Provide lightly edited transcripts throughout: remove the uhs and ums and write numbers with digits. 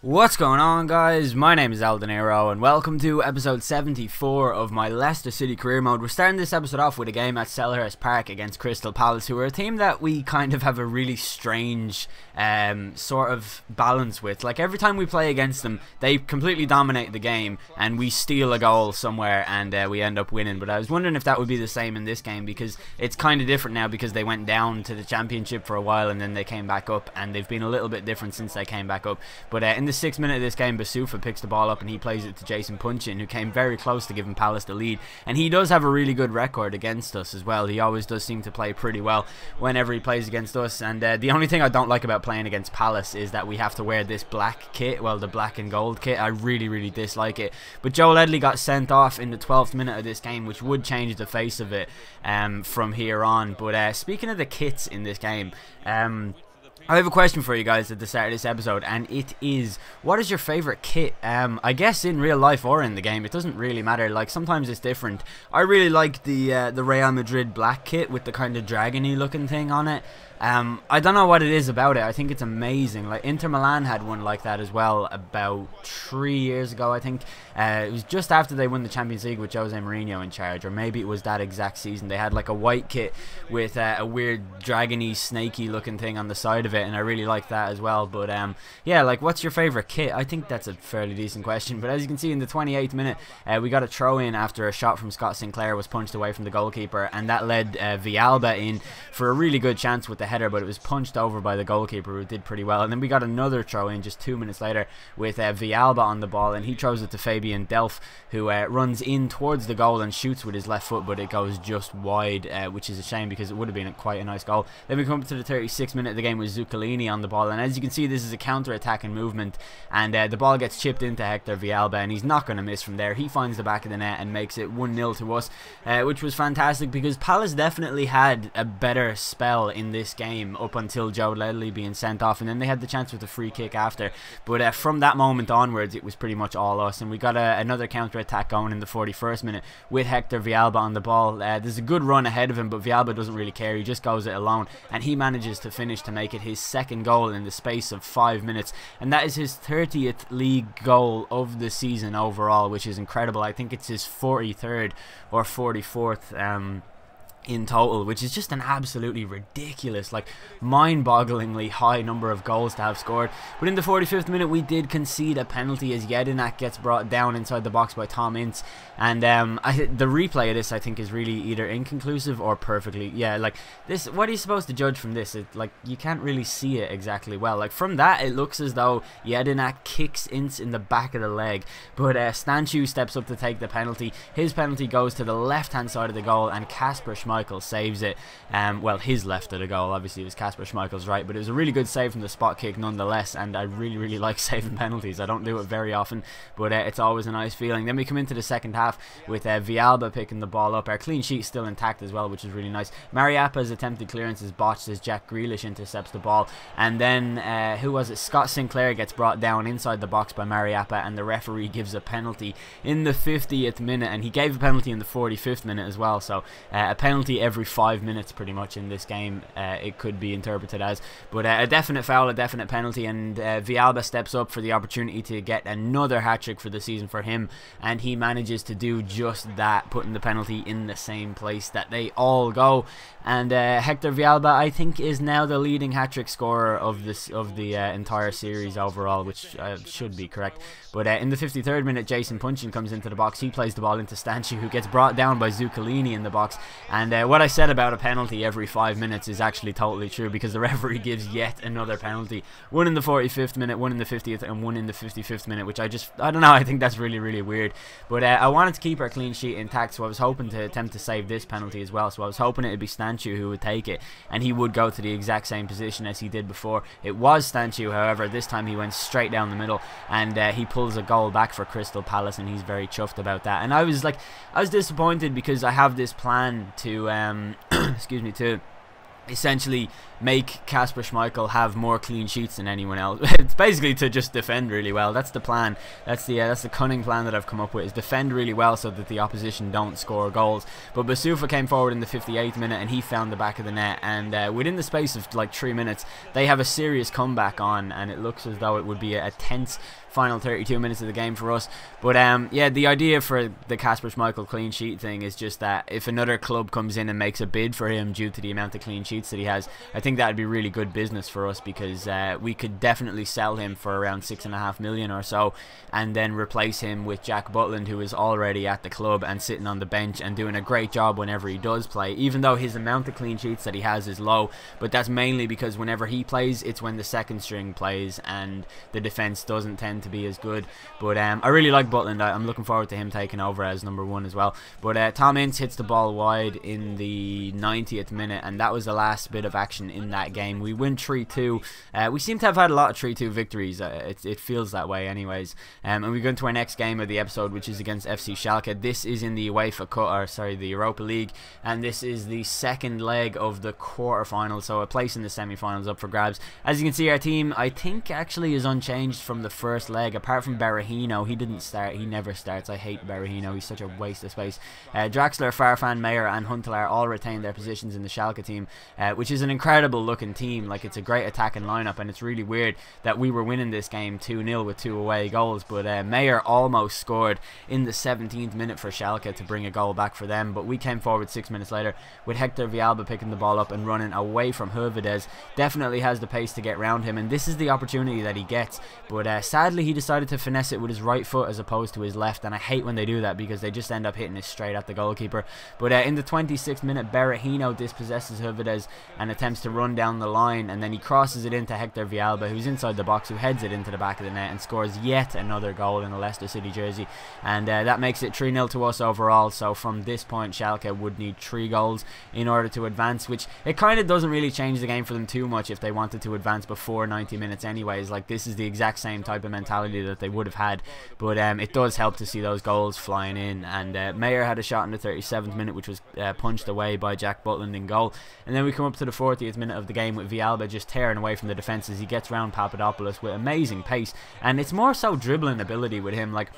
What's going on, guys? My name is Aldenero and welcome to episode 74 of my Leicester City career mode. We're starting this episode off with a game at Selhurst Park against Crystal Palace, who are a team that we kind of have a really strange sort of balance with. Like, every time we play against them, they completely dominate the game and we steal a goal somewhere and we end up winning. But I was wondering if that would be the same in this game, because it's kind of different now, because they went down to the championship for a while and then they came back up, and they've been a little bit different since they came back up. But in the 6th minute of this game, Basufa picks the ball up and he plays it to Jason Punchin, who came very close to giving Palace the lead, and he does have a really good record against us as well. He always does seem to play pretty well whenever he plays against us, and the only thing I don't like about playing against Palace is that we have to wear this black kit, well, the black and gold kit. I really dislike it. But Joe Ledley got sent off in the 12th minute of this game, which would change the face of it from here on. But speaking of the kits in this game, I have a question for you guys at the start of this episode, and it is, what is your favourite kit? I guess in real life or in the game, it doesn't really matter. Like, sometimes it's different. I really like the Real Madrid black kit with the kind of dragony looking thing on it. I don't know what it is about it. I think it's amazing. Like, Inter Milan had one like that as well about 3 years ago, I think. It was just after they won the Champions League with Jose Mourinho in charge, or maybe it was that exact season. They had like a white kit with a weird dragony, snaky looking thing on the side of it, and I really like that as well. But yeah, like, what's your favourite kit? I think that's a fairly decent question. But as you can see, in the 28th minute, we got a throw in after a shot from Scott Sinclair was punched away from the goalkeeper, and that led Villalba in for a really good chance with the header, but it was punched over by the goalkeeper, who did pretty well. And then we got another throw in just 2 minutes later with Villalba on the ball, and he throws it to Fabian Delph, who runs in towards the goal and shoots with his left foot, but it goes just wide, which is a shame because it would have been quite a nice goal. Then we come up to the 36th minute of the game with Zuccolini on the ball, and as you can see, this is a counter-attacking movement, and the ball gets chipped into Hector Villalba, and he's not going to miss from there. He finds the back of the net and makes it 1-0 to us, which was fantastic, because Palace definitely had a better spell in this game up until Joe Ledley being sent off, and then they had the chance with a free kick after. But from that moment onwards, it was pretty much all us, and we got another counter-attack going in the 41st minute with Hector Villalba on the ball. There's a good run ahead of him, but Villalba doesn't really care. He just goes it alone, and he manages to finish to make it his second goal in the space of 5 minutes, and that is his 30th league goal of the season overall, which is incredible. I think it's his 43rd or 44th in total, which is just an absolutely ridiculous, like, mind-bogglingly high number of goals to have scored. But in the 45th minute, we did concede a penalty as Jedinak gets brought down inside the box by Tom Ince, and the replay of this, I think, is really either inconclusive or perfectly, yeah, like, this, what are you supposed to judge from this? Like, you can't really see it exactly well. Like, from that, it looks as though Jedinak kicks Ince in the back of the leg, but Stanchu steps up to take the penalty. His penalty goes to the left-hand side of the goal, and Kasper Schmeichel saves it. Well, his left of the goal, obviously it was Kasper Schmeichel's right, but it was a really good save from the spot kick nonetheless, and I really like saving penalties. I don't do it very often, but it's always a nice feeling. Then we come into the second half with Villalba picking the ball up. Our clean sheet still intact as well, which is really nice. Mariappa's attempted clearance is botched as Jack Grealish intercepts the ball, and then who was it? Scott Sinclair gets brought down inside the box by Mariappa, and the referee gives a penalty in the 50th minute, and he gave a penalty in the 45th minute as well. So a penalty every 5 minutes pretty much in this game, it could be interpreted as. But a definite foul, a definite penalty, and Villalba steps up for the opportunity to get another hat-trick for the season for him, and he manages to do just that, putting the penalty in the same place that they all go. And Hector Villalba, I think, is now the leading hat-trick scorer of the entire series overall, which should be correct. But in the 53rd minute, Jason Punchin comes into the box. He plays the ball into Stanchu, who gets brought down by Zuccolini in the box. And what I said about a penalty every 5 minutes is actually totally true, because the referee gives yet another penalty. One in the 45th minute, one in the 50th, and one in the 55th minute, which I don't know, I think that's really weird. But I wanted to keep our clean sheet intact, so I was hoping to attempt to save this penalty as well. So I was hoping it would be Stanchu who would take it, and he would go to the exact same position as he did before. It was Stanchu, however, this time he went straight down the middle, and he pulls a goal back for Crystal Palace, and he's very chuffed about that. And I was disappointed, because I have this plan to excuse me, to essentially make Kasper Schmeichel have more clean sheets than anyone else. It's basically to just defend really well. That's the plan. That's the cunning plan that I've come up with, is defend really well so that the opposition don't score goals. But Basoufa came forward in the 58th minute and he found the back of the net, and within the space of like 3 minutes they have a serious comeback on, and it looks as though it would be a tense final 32 minutes of the game for us. But yeah, the idea for the Kasper Schmeichel clean sheet thing is just that if another club comes in and makes a bid for him due to the amount of clean sheets that he has, I think that would be really good business for us, because we could definitely sell him for around 6.5 million or so, and then replace him with Jack Butland, who is already at the club and sitting on the bench and doing a great job whenever he does play, even though his amount of clean sheets that he has is low. But that's mainly because whenever he plays, it's when the second string plays and the defense doesn't tend to be as good. But I really like Butland. I'm looking forward to him taking over as number 1 as well. But Tom Ince hits the ball wide in the 90th minute, and that was the last bit of action in that game. We win 3-2. We seem to have had a lot of 3-2 victories. It feels that way anyways. And we go into our next game of the episode, which is against FC Schalke. This is in the UEFA Cup, or sorry, the Europa League, and this is the second leg of the quarterfinals, so a place in the semi-finals up for grabs. As you can see, our team, I think, actually is unchanged from the first leg, apart from Berahino. He didn't start. He never starts. I hate Berahino. He's such a waste of space. Draxler, Farfan, Mayer and Huntelaar all retained their positions in the Schalke team, which is an incredible looking team. Like, it's a great attacking lineup, and it's really weird that we were winning this game 2-0 with 2 away goals, but Mayer almost scored in the 17th minute for Schalke to bring a goal back for them, but we came forward 6 minutes later with Hector Villalba picking the ball up and running away from Hervedez. Definitely has the pace to get round him, and this is the opportunity that he gets, but sadly he decided to finesse it with his right foot as opposed to his left, and I hate when they do that because they just end up hitting it straight at the goalkeeper. But in the 26th minute, Berahino dispossesses Hervedez and attempts to run down the line, and then he crosses it into Hector Villalba, who's inside the box, who heads it into the back of the net and scores yet another goal in a Leicester City jersey, and that makes it 3-0 to us overall. So from this point, Schalke would need 3 goals in order to advance, which it kind of doesn't really change the game for them too much if they wanted to advance before 90 minutes anyways. Like, this is the exact same type of mentality that they would have had, but it does help to see those goals flying in. And Mayer had a shot in the 37th minute, which was punched away by Jack Butland in goal, and then we come up to the 40th minute of the game with Villalba just tearing away from the defences. He gets round Papadopoulos with amazing pace, and it's more so dribbling ability with him. Like,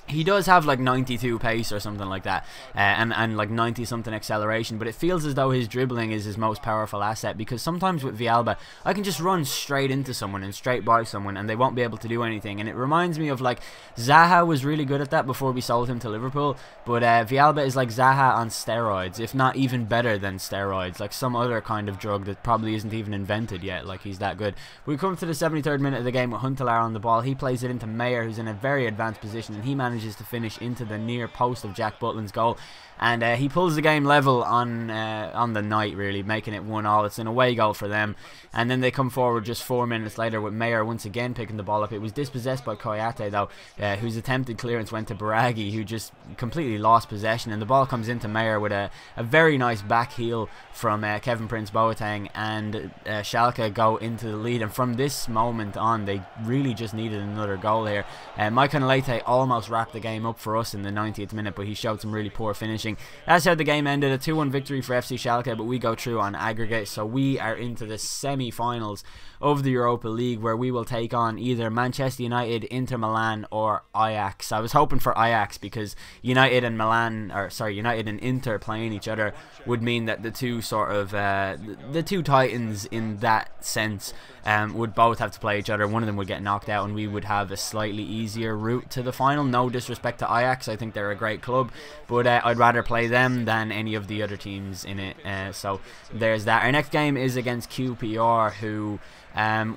he does have like 92 pace or something like that, and like 90 something acceleration, but it feels as though his dribbling is his most powerful asset, because sometimes with Villalba I can just run straight into someone and straight by someone and they won't be able to do anything. And it reminds me of, like, Zaha was really good at that before we sold him to Liverpool, but Villalba is like Zaha on steroids, if not even better than steroids, like some other kind of drug that probably isn't even invented yet. Like, he's that good. We come to the 73rd minute of the game with Huntelaar on the ball. He plays it into Mayer, who's in a very advanced position, and he manages to finish into the near post of Jack Butland's goal, and he pulls the game level on the night, really, making it 1-1. It's an away goal for them, and then they come forward just 4 minutes later with Mayer once again picking the ball up. It was dispossessed by Koyate though, whose attempted clearance went to Baraghi, who just completely lost possession, and the ball comes into Mayer with a very nice back heel from Kevin Prince Boateng, and Schalke go into the lead. And from this moment on, they really just needed another goal here. Mike Leite almost wrapped the game up for us in the 90th minute, but he showed some really poor finishing. That's how the game ended, a 2-1 victory for FC Schalke, but we go through on aggregate, so we are into the semi-finals of the Europa League, where we will take on either Manchester United, Inter Milan or Ajax. I was hoping for Ajax because United and United and Inter playing each other would mean that the two sort of the two titans in that sense would both have to play each other. One of them would get knocked out and we would have a slightly easier route to the final. No disrespect to Ajax, I think they're a great club, but I'd rather play them than any of the other teams in it. So there's that. Our next game is against QPR, who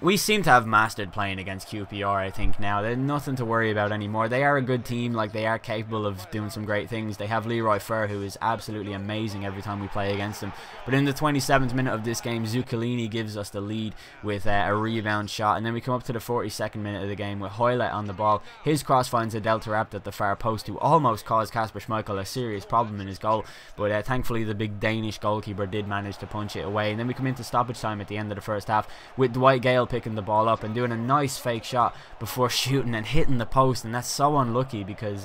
we seem to have mastered playing against QPR, I think, now. There's nothing to worry about anymore. They are a good team, like, they are capable of doing some great things. They have Leroy Fer, who is absolutely amazing every time we play against them. But in the 27th minute of this game, Zuccolini gives us the lead with a rebound shot, and then we come up to the 42nd minute of the game with Hoylett on the ball. His cross finds a Delta Rapt at the far post, who almost caused Kasper Schmeichel a serious problem in his goal, but thankfully the big Danish goalkeeper did manage to punch it away. And then we come into stoppage time at the end of the first half with Dwight Gale picking the ball up and doing a nice fake shot before shooting and hitting the post, and that's so unlucky because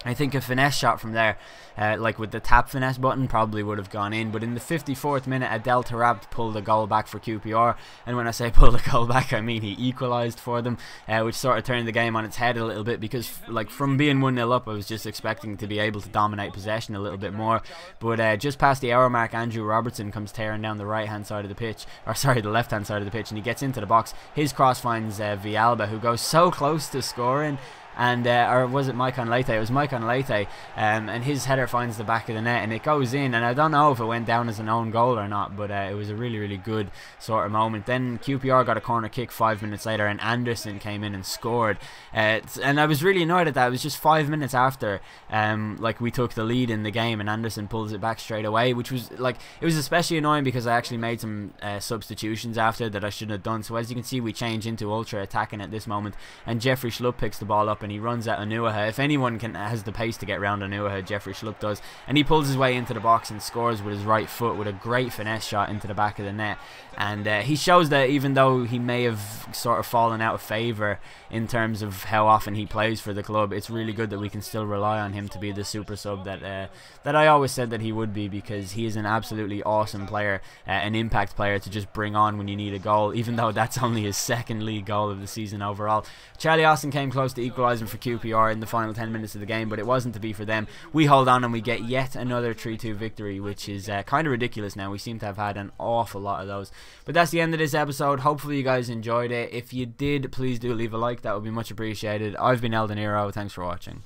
I think a finesse shot from there, like with the tap finesse button, probably would have gone in. But in the 54th minute, Adel Tarabt pulled a goal back for QPR. And when I say pulled a goal back, I mean he equalised for them, which sort of turned the game on its head a little bit, because like from being 1-0 up, I was just expecting to be able to dominate possession a little bit more. But just past the hour mark, Andrew Robertson comes tearing down the right hand side of the pitch, or sorry, the left hand side of the pitch, and he gets into the box. His cross finds Villalba, who goes so close to scoring. And or was it Maicon Leite? It was Maicon Leite, and his header finds the back of the net and it goes in, and I don't know if it went down as an own goal or not, but it was a really good sort of moment. Then QPR got a corner kick 5 minutes later and Anderson came in and scored, and I was really annoyed at that. It was just 5 minutes after like we took the lead in the game, and Anderson pulls it back straight away, which was like, it was especially annoying because I actually made some substitutions after that I shouldn't have done. So as you can see, we change into ultra attacking at this moment, and Jeffrey Schlupp picks the ball up and he runs at Onuaha. If anyone has the pace to get round Onuaha, Jeffrey Schlupp does, and he pulls his way into the box and scores with his right foot with a great finesse shot into the back of the net. And he shows that even though he may have sort of fallen out of favour in terms of how often he plays for the club, it's really good that we can still rely on him to be the super sub that I always said that he would be, because he is an absolutely awesome player, an impact player to just bring on when you need a goal, even though that's only his second league goal of the season overall. Charlie Austin came close to equalising for QPR in the final 10 minutes of the game, but it wasn't to be for them. We hold on and we get yet another 3-2 victory, which is kind of ridiculous now. We seem to have had an awful lot of those. But that's the end of this episode. Hopefully you guys enjoyed it. If you did, please do leave a like. That would be much appreciated. I've been El Dinero. Thanks for watching.